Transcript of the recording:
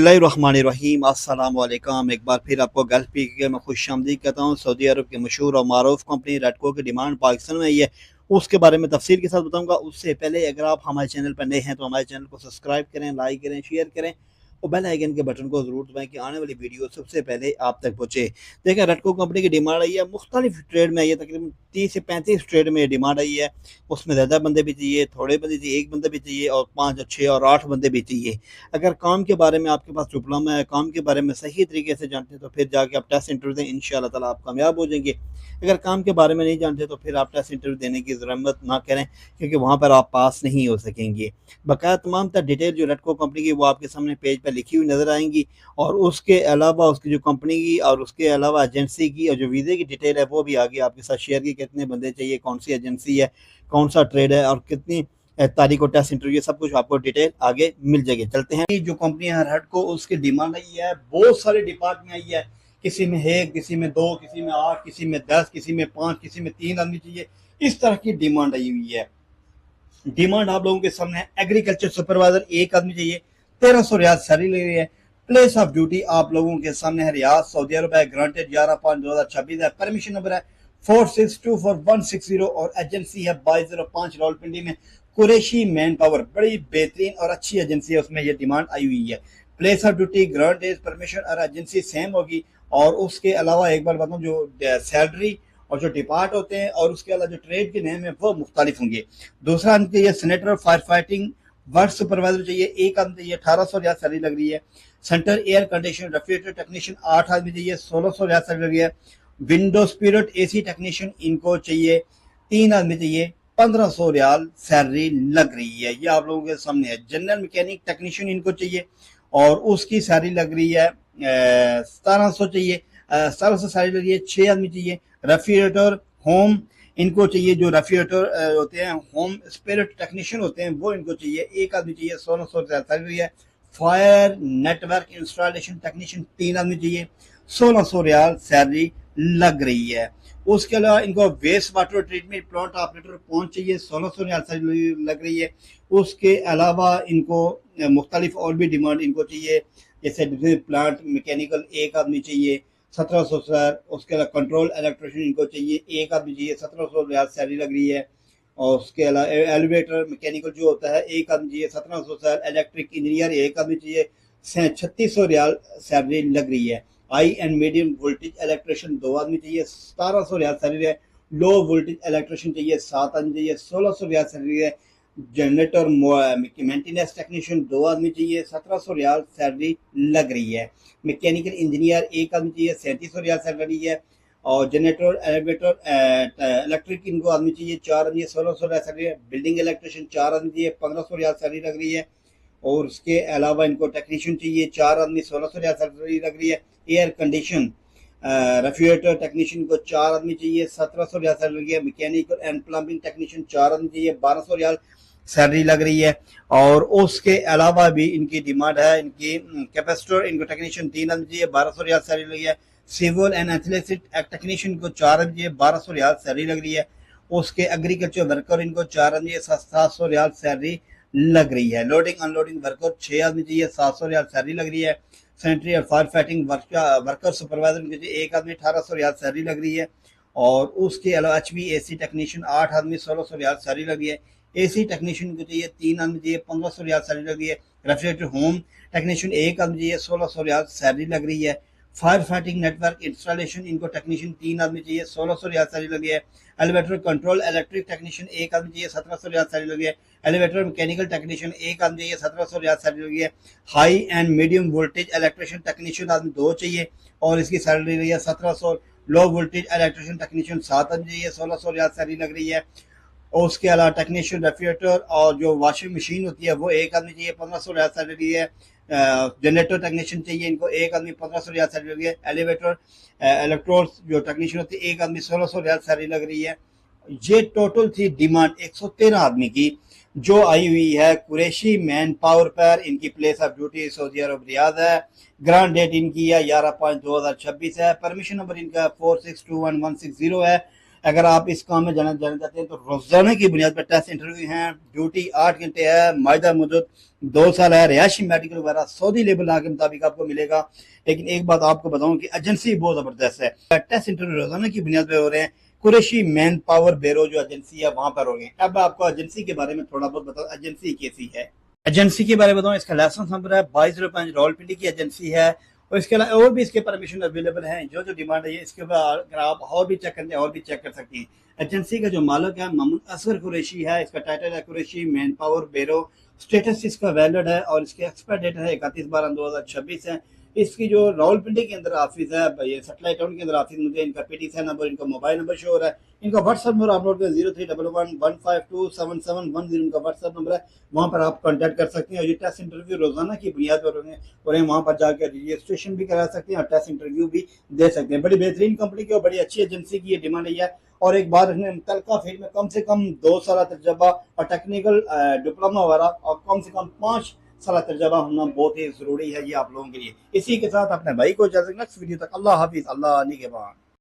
बिस्मिल्लाहिर्रहमानिर्रहीम। अस्सलाम वालेकुम। एक बार फिर आपको गल्फ पीके में खुशामदीद कहता हूँ। सऊदी अरब की मशहूर और मारूफ कंपनी रेडको की डिमांड पाकिस्तान में आई है, उसके बारे में तफसील के साथ बताऊंगा। उससे पहले अगर आप हमारे चैनल पर नए हैं तो हमारे चैनल को सब्सक्राइब करें, लाइक करें, शेयर करें और बेल आइकन के बटन को जरूर दबाएं कि आने वाली वीडियो सबसे पहले आप तक पहुंचे। देखिए, रेडको कंपनी की डिमांड आई है, मुख्तलिफ ट्रेड में आई है, तकरीबन 30 से 35 ट्रेड में डिमांड आई है। उसमें ज़्यादा बंदे भी चाहिए, थोड़े बंदे चाहिए, एक बंदा भी चाहिए और 5 और 6 और 8 बंदे भी चाहिए। अगर काम के बारे में आपके पास डिप्लोमा है, काम के बारे में सही तरीके से जानते हैं तो फिर जाके आप टेस्ट इंटरव्यू दें, इंशाल्लाह ताला आप कामयाब हो जाएंगे। अगर काम के बारे में नहीं जानते तो फिर आप टेस्ट इंटरव्यू देने की ज़रूरत ना करें, क्योंकि वहाँ पर आप पास नहीं हो सकेंगे। बकाया तमाम तर डिटेल जो रेडको कंपनी की वो आपके सामने पेज पर लिखी हुई नज़र आएंगी, और उसके अलावा उसकी जो कंपनी की और उसके अलावा एजेंसी की और जो वीज़े की डिटेल है वो भी आगे आपके साथ शेयर की, कितने बंदे चाहिए, कौन सी एजेंसी है, कौन सा ट्रेड है और कितनी तारीख को टेस्ट इंटरव्यू, सब कुछ आपको डिटेल आगे मिल जाएगी। चलते हैं। जो कंपनी है रेड को उसकी डिमांड आई है, बहुत सारे डिपार्ट में आई है। किसी में 1, किसी में 2, किसी में 8, किसी में 10, किसी में 5, किसी में 3 आदमी चाहिए। इस तरह की डिमांड आई हुई है। डिमांड आप लोगों के सामने है। एग्रीकल्चर सुपरवाइजर 1 आदमी चाहिए, 1300 रियाल सैलरी ले रही है। प्लेस ऑफ ड्यूटी आप लोगों के सामने है रियाद सऊदी अरब है। ग्रांटेड 11/5/2026 है। परमिशन नंबर है 4624-160 और एजेंसी है 2205 रावलपिंडी में। कुरैशी मैन पावर बड़ी बेहतरीन और अच्छी एजेंसी है, उसमें ये डिमांड आई हुई है। Place of duty, granted, permission और एजेंसी सेम होगी। और उसके अलावा एक बार बताऊं, जो सैलरी और जो डिपार्ट होते हैं और उसके अलावा जो ट्रेड के नेम है वो मुख्तलिफ होंगे। दूसरा आदमी चाहिए senator fire fighting work supervisor चाहिए, 1 आदमी चाहिए, 1800 रियाल सैलरी लग रही है। Centre air condition refrigerator technician 8 आदमी चाहिए, 1600 रियाल सैलरी लग रही है। विंडो स्पिरिट एसी टेक्नीशियन इनको चाहिए, 3 आदमी चाहिए, 1500 रियाल सैलरी लग रही है। ये आप लोगों के सामने है। जनरल मैकेनिक टेक्नीशियन इनको चाहिए और उसकी सैलरी लग रही है 1700 चाहिए, 1700 सैलरी लग रही है। 6 आदमी चाहिए। रेफ्रिजरेटर होम इनको चाहिए, जो रेफ्रिजरेटर होते हैं, होम स्पिरिट टेक्नीशियन होते हैं, वो इनको चाहिए, 1 आदमी चाहिए, 1600 सैलरी है। फायर नेटवर्क इंस्टॉलेशन टेक्नीशियन 3 आदमी चाहिए, 1600 रियाल सैलरी लग रही है। उसके अलावा इनको waste water treatment plant operator पहुंच चाहिए, 1600 रियाल सैलरी लग रही है। उसके अलावा इनको मुख्तलिफ और भी डिमांड इनको चाहिए, जैसे प्लांट मैकेनिकल 1 आदमी चाहिए, 1700 सर। उसके अलावा कंट्रोल इलेक्ट्रिशियन इनको चाहिए, 1 आदमी चाहिए, 1700 रियाल सैलरी लग रही है। और उसके अलावा एलिवेटर मैकेनिकल जो होता है 1 आदमी चाहिए, 1700 सर। इलेक्ट्रिक इंजीनियर 1 आदमी चाहिए, 3600 रियाल सैलरी लग रही है। High and medium voltage electrician 2 आदमी चाहिए, 1700 रियाल सैलरी है। लो वोल्टेज इलेक्ट्रिशियन चाहिए, 7 आदमी चाहिए, 1600 रियाल सैलरी है। जनरेटर मेंटेनेंस टेक्नीशियन 2 आदमी चाहिए, 1700 रियाल सैलरी लग रही है। मैकेनिकल इंजीनियर 1 आदमी चाहिए, 3700 रियाल सैलरी है। और जनरेटर एलिवेटर इलेक्ट्रिक इनको आदमी चाहिए, 4 आदमी, 1600 रियाल सैलरी है। बिल्डिंग इलेक्ट्रिशियन 4 आदमी चाहिए, 1500 रियाल सैलरी लग रही है। और उसके अलावा इनको टेक्नीशियन चाहिए, 4 आदमी, 1600 रियाल सैलरी लग रही है। एयर कंडीशन रेफ्रिजरेटर टेक्नीशियन को 4 आदमी चाहिए, 1700 रियाल सैलरी लगी है। मैकेनिकल एंड प्लम्बिंग टेक्नीशियन 4 आदमी चाहिए, 1200 रियाल सैलरी लग रही है। और उसके अलावा भी इनकी डिमांड है, इनकी कैपेसिटर इनको टेक्नीशियन 3 आदमी चाहिए, 1200 रियाल सैलरी लगी है। सिविल एंड एथलेटिक टेक्नीशियन को 4 आदमी चाहिए, 1200 रियाल सैलरी लग रही है। उसके एग्रीकल्चर वर्कर इनको 4 आदमी चाहिए, 700 रियाल सैलरी लग रही है। लोडिंग अनलोडिंग वर्कर 6 आदमी चाहिए, 700 रियाल सैलरी लग रही है। सैनिटरी और फायर फाइटिंग वर्कर सुपरवाइजर इनको चाहिए, 1 आदमी, 1800 रियाल सैलरी लग रही है। और उसके अलावा HVAC टेक्नीशियन 8 आदमी, 1600 रियाल सैलरी लग रही है। AC टेक्नीशियन को चाहिए, 3 आदमी चाहिए, 1500 रियाल सैलरी लग रही है। रेफ्रिजरेटर होम टेक्नीशियन 1 आदमी चाहिए, 1600 रियाल सैलरी लग रही है। फायर फाइटिंग नेटवर्क इंस्टॉलेशन इनको टेक्नीशियन 3 आदमी चाहिए, 1600 रियाल सैलरी लगी है। एलिवेटर कंट्रोल इलेक्ट्रिक टेक्नीशियन 1 आदमी चाहिए, 1700 रियाल सैलरी लगी है। एलिवेटर मैकेनिकल टेक्नीशियन 1 आदमी चाहिए, 1700 रियाल सैलरी लगी है। High and medium voltage electrician technician आदमी 2 चाहिए और इसकी सैलरी रही है 1700। लो वोल्टेज इलेक्ट्रिशियन टेक्नीशियन 7 आदमी चाहिए, 1600 रियाल सैलरी लग रही है। और उसके अलावा टेक्नीशियन रेफ्रिजरेटर और जो वॉशिंग मशीन होती है वो 1 आदमी चाहिए, 1500 रियाल सैलरी है। जनरेटर टेक्नीशियन चाहिए इनको, 1 आदमी, 1500 रियाल सैलरी लगी है। एलिवेटर इलेक्ट्रोड्स जो टेक्नीशियन होती है 1 आदमी, 1600 रियाल सैलरी लग रही है। ये टोटल थी डिमांड 113 आदमी की जो आई हुई है कुरैशी मैन पावर पर। इनकी place of duty Saudi Arab Riyadh है। ग्रांड डेट इनकी है 11/5/2026 है। परमिशन नंबर इनका 4621-160 है। अगर आप इस काम में जाना चाहते हैं तो रोजाना की बुनियाद पर टेस्ट इंटरव्यू हैं, ड्यूटी 8 घंटे है, मायदा मुद्दत 2 साल है, रिहायशी मेडिकल वगैरह सऊदी लेबर लॉ के मुताबिक आपको मिलेगा। लेकिन एक बात आपको बताऊं कि एजेंसी बहुत जबरदस्त है। टेस्ट इंटरव्यू रोजाना की बुनियाद पर हो रहे हैं। कुरैशी मैन पावर ब्यूरो जो एजेंसी है वहां पर हो गए। अब आपको एजेंसी के बारे में थोड़ा बहुत बताओ, एजेंसी कैसी है। एजेंसी के बारे में बताऊं, इसका लाइसेंस नंबर है 2205, रावलपिंडी की एजेंसी है। और इसके अलावा और भी इसके परमिशन अवेलेबल हैं। जो जो डिमांड है इसके ऊपर अगर आप और भी चेक करते हैं और भी चेक कर सकती हैं। एजेंसी का जो मालिक है मामून असगर कुरैशी है। इसका टाइटल है Qureshi man power bureau. Status इसका वैलिड है और इसकी एक्सपायर डेट है 31/12/2026 है। इसकी जो रावलपिंडी के अंदर ऑफिस है, ये सेटेलाइट टाउन के अंदर ऑफिस, मुझे इनका पीटीसी नंबर, इनका मोबाइल नंबर शो हो रहा है। इनका व्हाट्सएप नंबर अपलोड कर 031115277710 इनका व्हाट्सएप नंबर है। वहां पर आप कांटेक्ट कर सकते हैं। और ये टेस्ट इंटरव्यू रोजाना की बुनियाद पर और वहां पर जाकर रजिस्ट्रेशन भी करा सकते हैं और टेस्ट इंटरव्यू भी दे सकते हैं। बड़ी बेहतरीन कंपनी की और बड़ी अच्छी एजेंसी की ये डिमांड है। और एक बात रखने, मुतलका फील्ड में कम से कम 2 साल तजर्बा और टेक्निकल डिप्लोमा वगैरह और कम से कम 5 साल तजर्बा होना बहुत ही जरूरी है ये आप लोगों के लिए। इसी के साथ अपने भाई को इजाजत, नेक्स्ट वीडियो तक अल्लाह हाफिज, अल्लाह निगहबान।